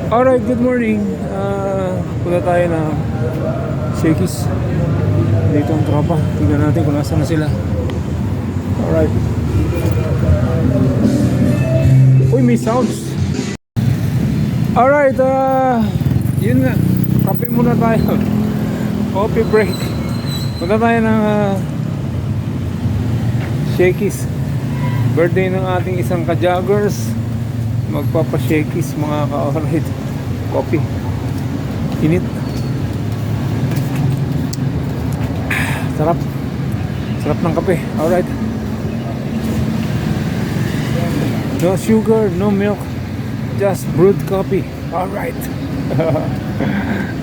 Alright, good morning. Punta tayo na Shakey's. Dito ang tropa. Tingnan natin kung nasa na sila. Alright. Uy, may sounds. Alright, yun nga. Kape muna tayo. Coffee break. Punta tayo ng Shakey's. Birthday ng ating isang ka-joggers. Magpapa-Shakey's mga ka-alright. Coffee. Init. Sarap. Sarap ng kape. Alright. No sugar, no milk. Just brewed coffee. Alright.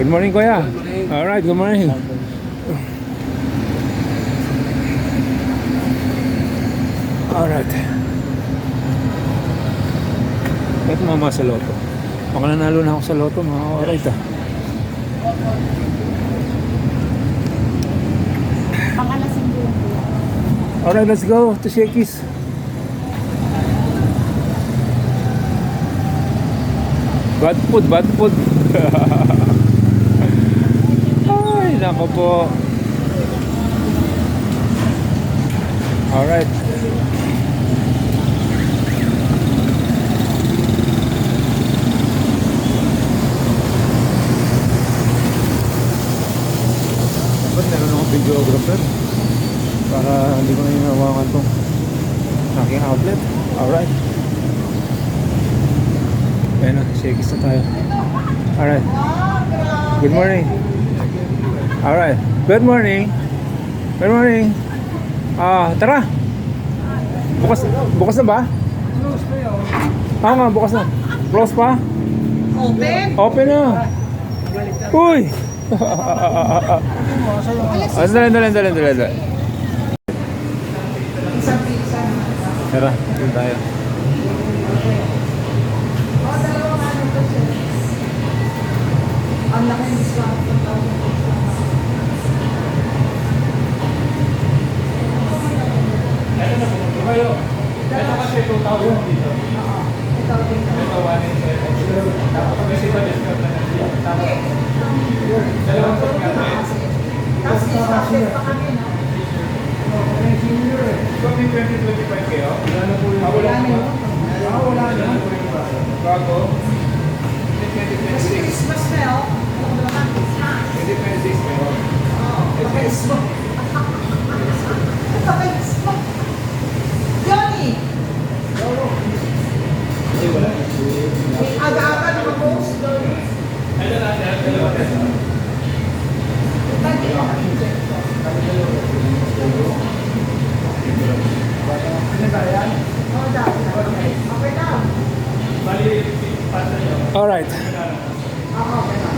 Good morning, Kuya. Alright, good morning. Alright. Ito mama sa loto. Baka nanalo na ako sa loto, mga alright Pang-alasing din. Alright, let's go to Shakey's. Bad food, bad food. Ay, nako po. Alright. Dapat meron akong videographer para hindi ko na hinawakan tong aking outlet. Alright. Ayan na, Shakey's na tayo. Alright. Good morning. Alright. Good morning. Good morning. Tara. Bukas na ba? Nga, bukas na. Close pa? Open? Open na. Uy! Dali. Tara, dito tayo. Ang laki ng discount. Ito kasi 2,000 dito. Ito 1,700. Tapos kasi ito discount na natin. Dalawang set kami. Tapos discounted pa kami, no? So, may 20-25 kayo? Wala na. Bago? Kasi Christmas na, oh. Ano naman, Christmas. 2026 kayo? Oo, Christmas. Christmas. Johnny! Kasi wala. May aga-aga na mag-post doon. Lagi na. Oo, dami. Okay na. Alright. Oo, okay na.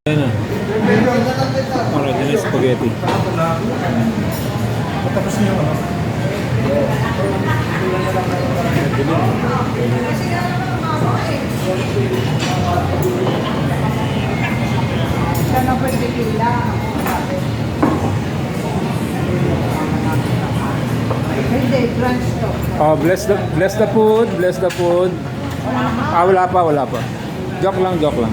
Ayan na. Alright, yun yung spaghetti. Tapos niyo ano? Siya na pwede pila. Hindi, brunch to. Oh, bless the food, bless the food. Ah, wala pa, wala pa. Joke lang, joke lang.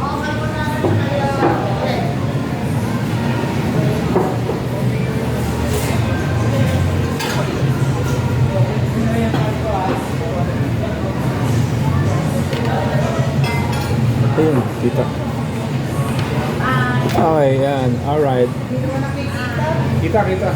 Ayun, kita. Okay, yan. Alright. Kita, kita.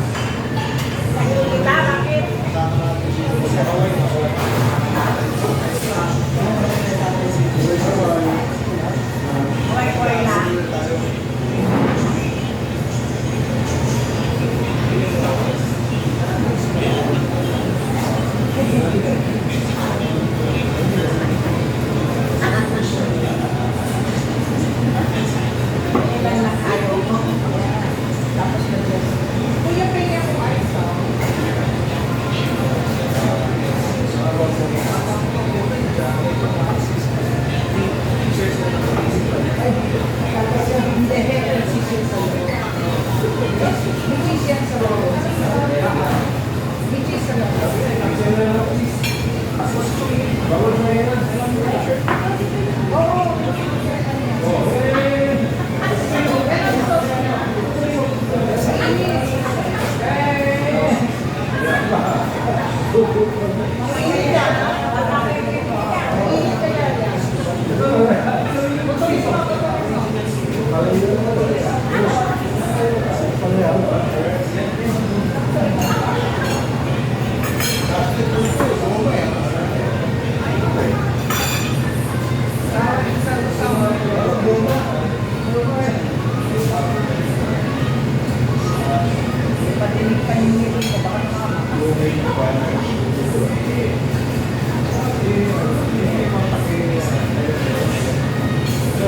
Kuya, pwede ako ice.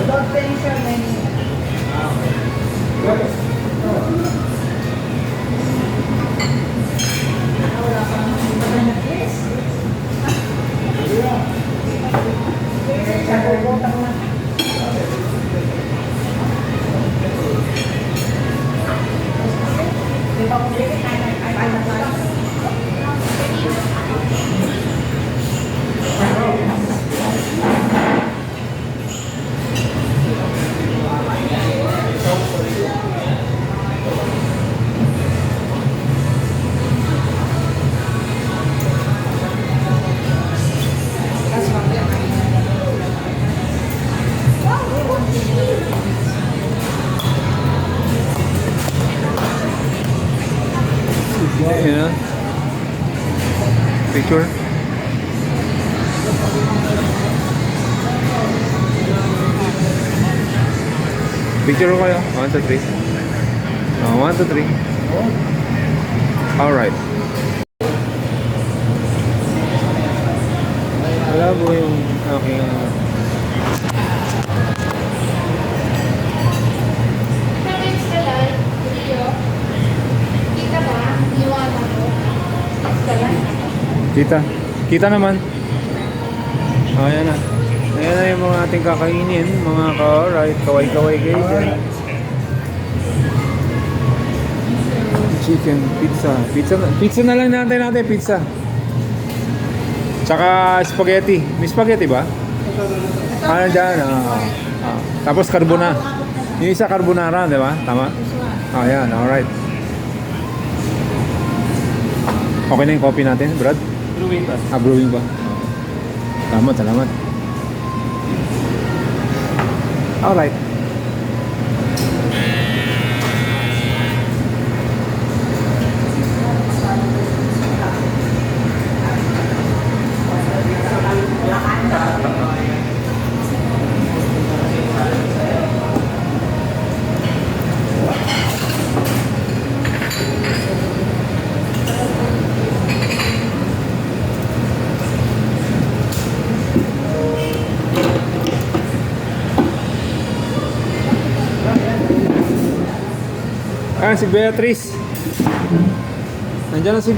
Don't mention any. Yeah. Picture. Picture ko kayo. 1, 2, 3. 1, 2, 3. Alright. Wala po yung aking kita. Kita naman. Ayan na. Ayan na yung mga ating kakainin. Mga ka-alright. Kaway-kaway kayo dyan. Chicken, pizza. Pizza na lang natin. Pizza. Tsaka spaghetti. May spaghetti ba? Ano dyan? Tapos carbonara. Yung isa carbonara, di ba? Tama? Ayan, alright. Okay na yung coffee natin, Brad? Brewing pa. Brewing ba? Salamat. Alright. Si Beatrice. Nandiyan na si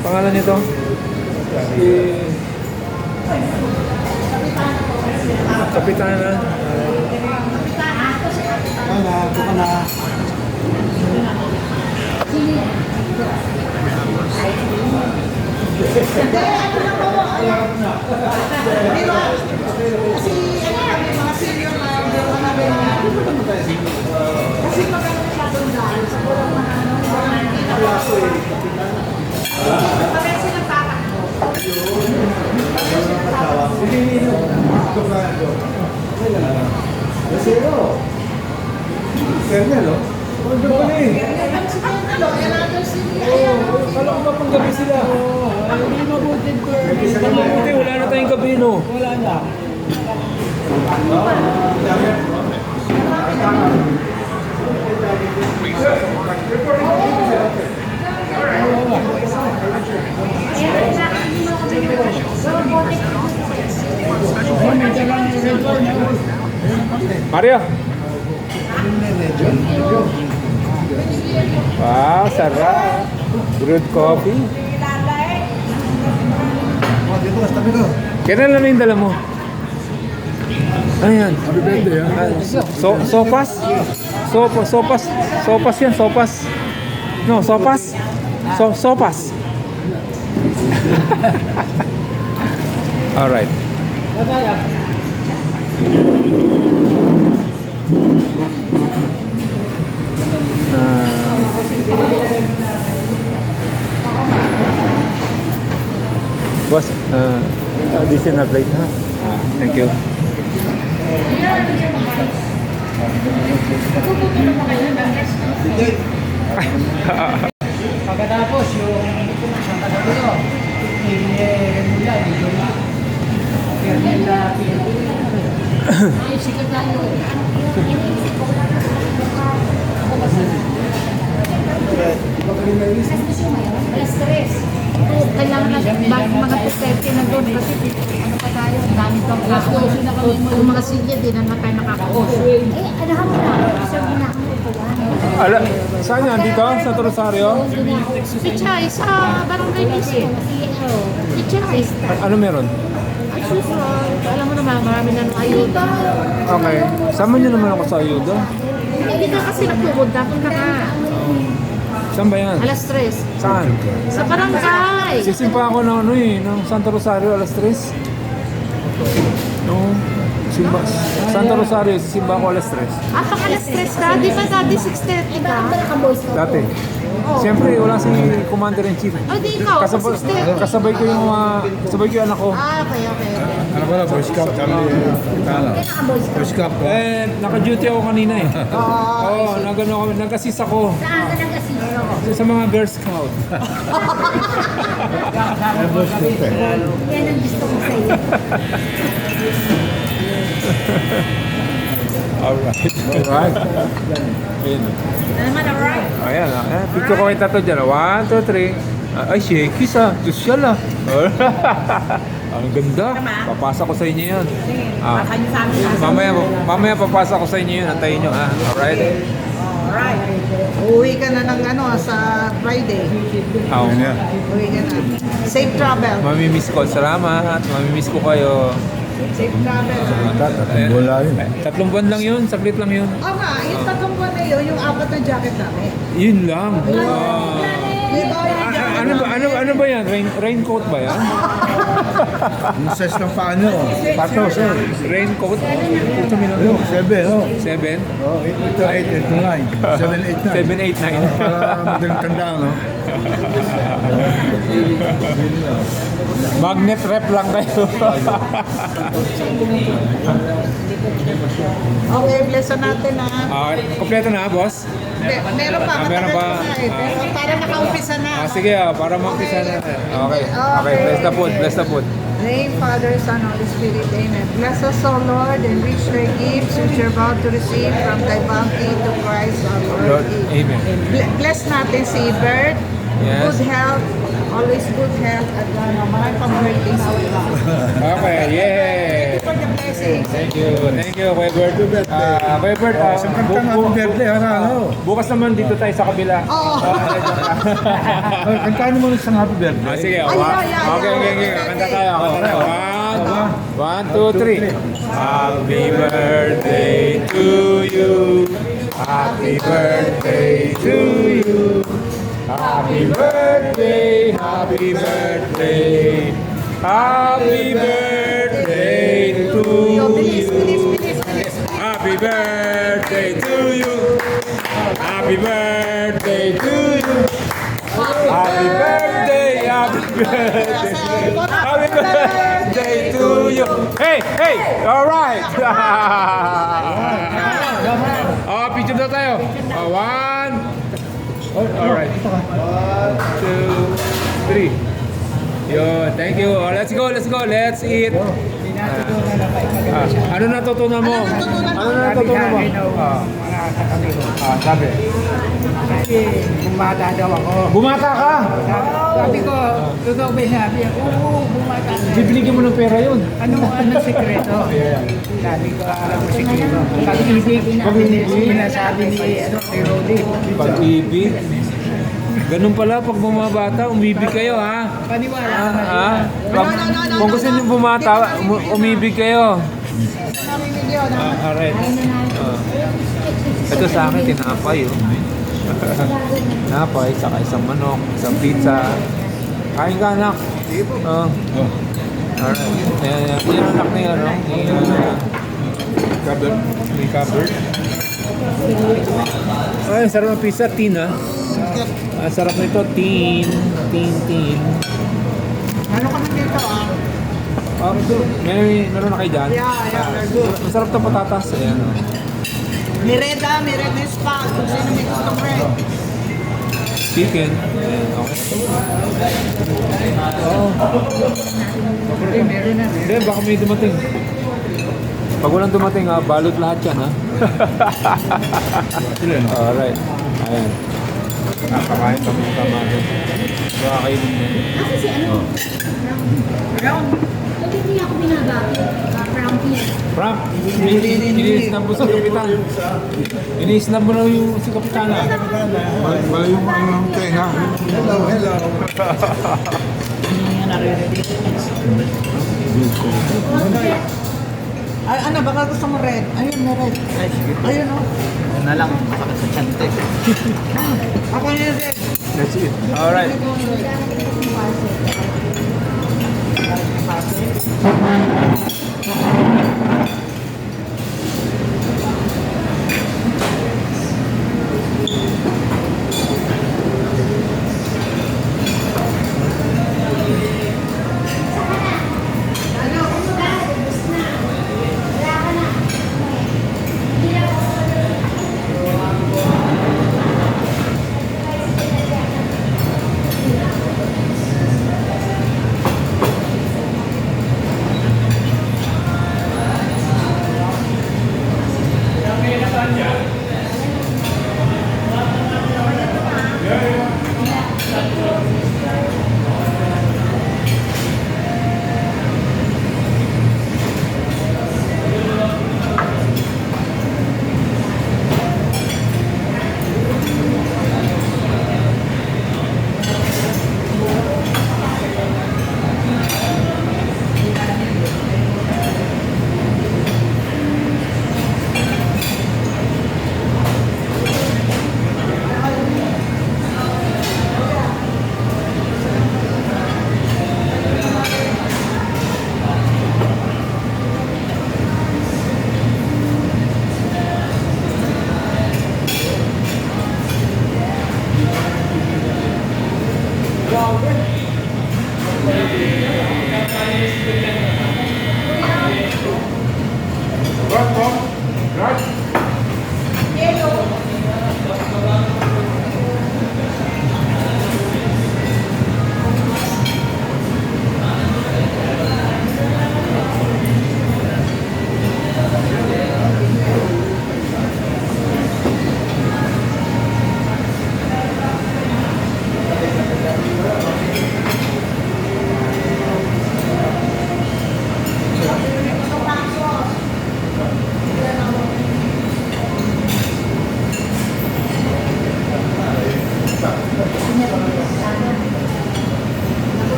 pangalan nito. Si Kapitana. Buka na. Hindi, ano na po, di ba? Kasi, ano kami, mga senior na, mga ganyan. Kasi maganda siya doon dahil sa pulang mga ano, hindi na po. Parang silang tatakbo. Kala ko ba pang gabi sila? Hindi mabuti ko. Mabuti, wala na tayong gabi, no? Wala na. Mario. Wow, sarap. Brewed coffee. Kailan lang yung dala mo? Ayan. Sopas? Sopas yan, sopas. No, sopas. Sopas. Alright. Boss, this is na plate, ha? Thank you. Pagkatapos yung isang katapos, Remula, dito na. Remula, ay, sikat tayo. Alas 3. Kailangan na mga 2:30 na doon kasi ano pa tayo, ang dami pang ako. Yung mga silya din na tayo nakakaos. Ano mo na? Sabi na ako Ala, saan yan? Dito? Sa Rosario? Pichay sa barangay mismo. Pichay. Ano meron? As usual, alam mo naman, marami na ng ayuda. Okay. Sama niyo naman ako sa ayuda. Hindi ka kasi nagpupunta, punta ka. Saan ba yan? Alas 3. Saan? Sa barangay. Sisimpa ako ng ng Santa Rosario alas 3. No. Simba. Santa Rosario, sisimba ako alas 3. Pag alas 3 ka, di ba dati 6:30 ka? Dati. Siyempre, wala si Commander-in-Chief. O di ikaw, Kasabay, 6:30. kasabay ko yung kasabay ko yung anak ko. Okay. Ano pala, Boy Scout kami. Boy Scout ko. Naka-duty ako kanina eh. Oo, nag-assist ako Saan ka nag-assist? sa mga Girl Scout. Boy Scout eh. Yan ang gusto ko sa'yo. Alright. Ayun. Naman, alright. Ayan, picture ko yung tato dyan. 1, 2, 3. Ay, shakies ah. Social ah. Ang ganda. Papasa ko sa inyo yan. Mamaya papasa ko sa inyo yun. Antayin nyo ah. Alright. Alright. Uwi ka na ng ano sa Friday. Oo. Uwi ka na. Safe travel. Mamimiss ko. Salamat. Mamimiss ko kayo. Safe travel. Wala yun. 3 buwan lang yun. Saglit lang yun. Oo nga, yung tatlong buwan na yun, yung 4 na jacket namin. Yun lang. Ano ba yan? Raincoat ba yan? Yung size ng paa nyo. Pato, sir. Raincoat? Ito Ano, minano. 7, oh. 7? Oh, ito 8, ito 9. 7, 8, 9. 7, 8, 9. Para madaling tanda, no? Magnet rep lang kayo. Okay, blessan natin ha. Kompleto na, boss? Meron pa, Meron pa. Pero para nakaumpisa na. Sige, para mag-umpisa na. Okay. Okay, bless the food, bless the food. Name, Father, Son, Holy Spirit, Amen. Bless us, O Lord, and reach thy gifts which you're about to receive from thy bounty to Christ our Lord. Lord, amen. Bless natin si Bert. Yes. Good health. Always good health. At marami pang birthday sa ulo. Okay, yay! For the blessings. Thank you, Kuya Bert. Kuya Bert, Isang kanta nga happy birthday, ano? bukas naman dito tayo sa kabila. Oo. Kantahan mo isang happy birthday. Sige, Ay, yeah. okay. Kanta tayo. One, two, three. Happy birthday to you. Happy birthday to you. Happy birthday, happy birthday, happy birthday to Bilis, bilis, you. bilis, bilis. Happy birthday to you. Happy birthday to you. Happy birthday, happy birthday. Happy birthday to you. Hey, hey, all right. Oh, picture na tayo. One. All right. 1, 2, 3. Yun, thank you. Oh, let's go, let's go. Let's eat. Ano natutunan mo? Ano natutunan mo? Mga katabi ko. Sabi. Kasi bumata daw ako. Bumata ka? Sabi ko, totoo ba sabi? Oo, bumata ka. Bibigyan mo ng pera yun. Ano sikreto? Sabi ko, alam mo sikreto. Pag-ibig, sinasabi ni Rolly. Pag-ibig. Ganun pala pag bumabata, umibig kayo ha. Paniwala Ah, ka. ah. Kung gusto niyo bumata, umibig kayo. Alright. Ito sa akin, tinapay oh. Tinapay, saka isang manok, isang pizza. Kain ka anak. Oh. Alright. Yan ang anak niya, no? Cupboard. May cupboard. Ay, sarap ng pizza, tin ah. Ang sarap nito, tin. Ano ka na dito ah? Meron na kayo dyan? Yeah, they're good. Masarap to patatas. Ayan o. Merenda yung spa. Kung sino may gustong red. Chicken. Ayan, okay. Oo. Meron na. Hindi, baka may dumating. Pag walang dumating ha, balot lahat yan ha. Alright. Ayan. Nakakain kami tama doon. Baka kayo din yan. Kasi si ano? Bakit hindi ako binabati? Frankie. Frank, iniisnab mo sa kapitan. Iniisnab mo lang yung si kapitana. Malayo mo ang tenga. Hello, hello. Ay, ano, baka gusto mo red? Ayun, may red. Ayun oh. Yan na lang, masakit sa chante. Ako yung red. That's it. Alright.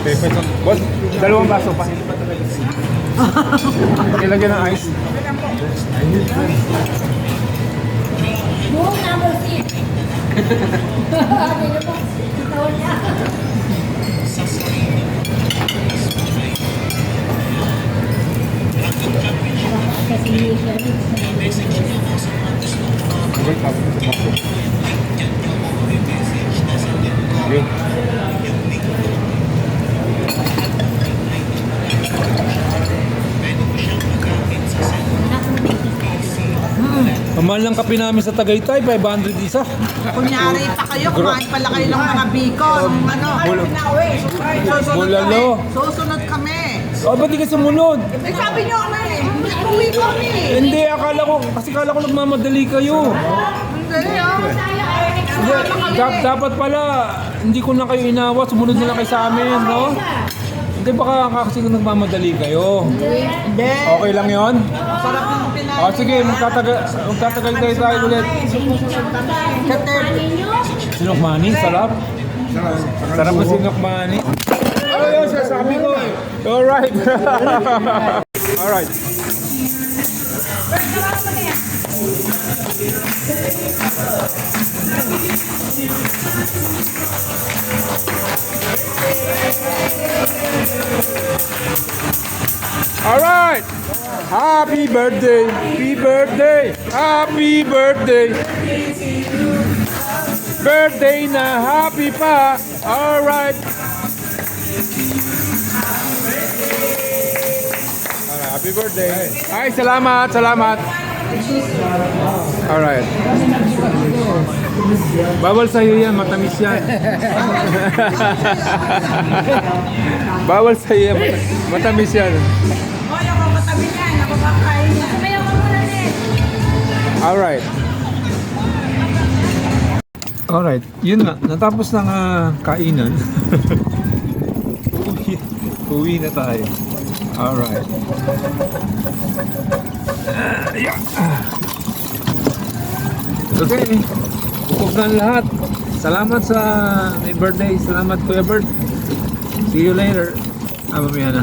Okay, pwede. Boss, dalawang baso pa. Ilagyan ng ice. Buong number 6. Ano po? Tawag niya. Kasi Okay, tapos sa baso. Okay. Kamahal ng kape namin sa Tagaytay, 500 isa. Kunyari pa kayo, kumain pala kayo ng mga bacon. Ano? Bulalo. Susunod kami. Oh, ba't di ka sumunod? Eh, sabi nyo kami, uwi kami. Hindi, akala ko nagmamadali kayo. Hindi, ah. Dapat pala, hindi ko na kayo inawa, sumunod na lang kayo sa amin, no? Hindi, baka kasi nagmamadali kayo. Hindi. Okay lang yon? Sarap ng pinain. Oh, sige, magtatagal tayo ulit. Sinokmani, sarap. Sarap na sinokmani. Oh, yun, sasabi ko eh. Alright. Alright. Alright. Happy birthday. Happy birthday. Happy birthday. Birthday na happy pa. Alright. Happy birthday. Ay, salamat. Alright. Bawal sa'yo yan, matamis yan. Bawal sa'yo yan, matamis yan. Hoy, ako katabi niyan. Ako kakain niyan. Sabayan ko muna din. Alright. Alright, yun nga. Natapos ng kainan. Uwi na tayo. Alright. Yeah. Okay. Bukog na ang lahat. Salamat sa may birthday. Salamat Kuya Bert. See you later. Mamaya na.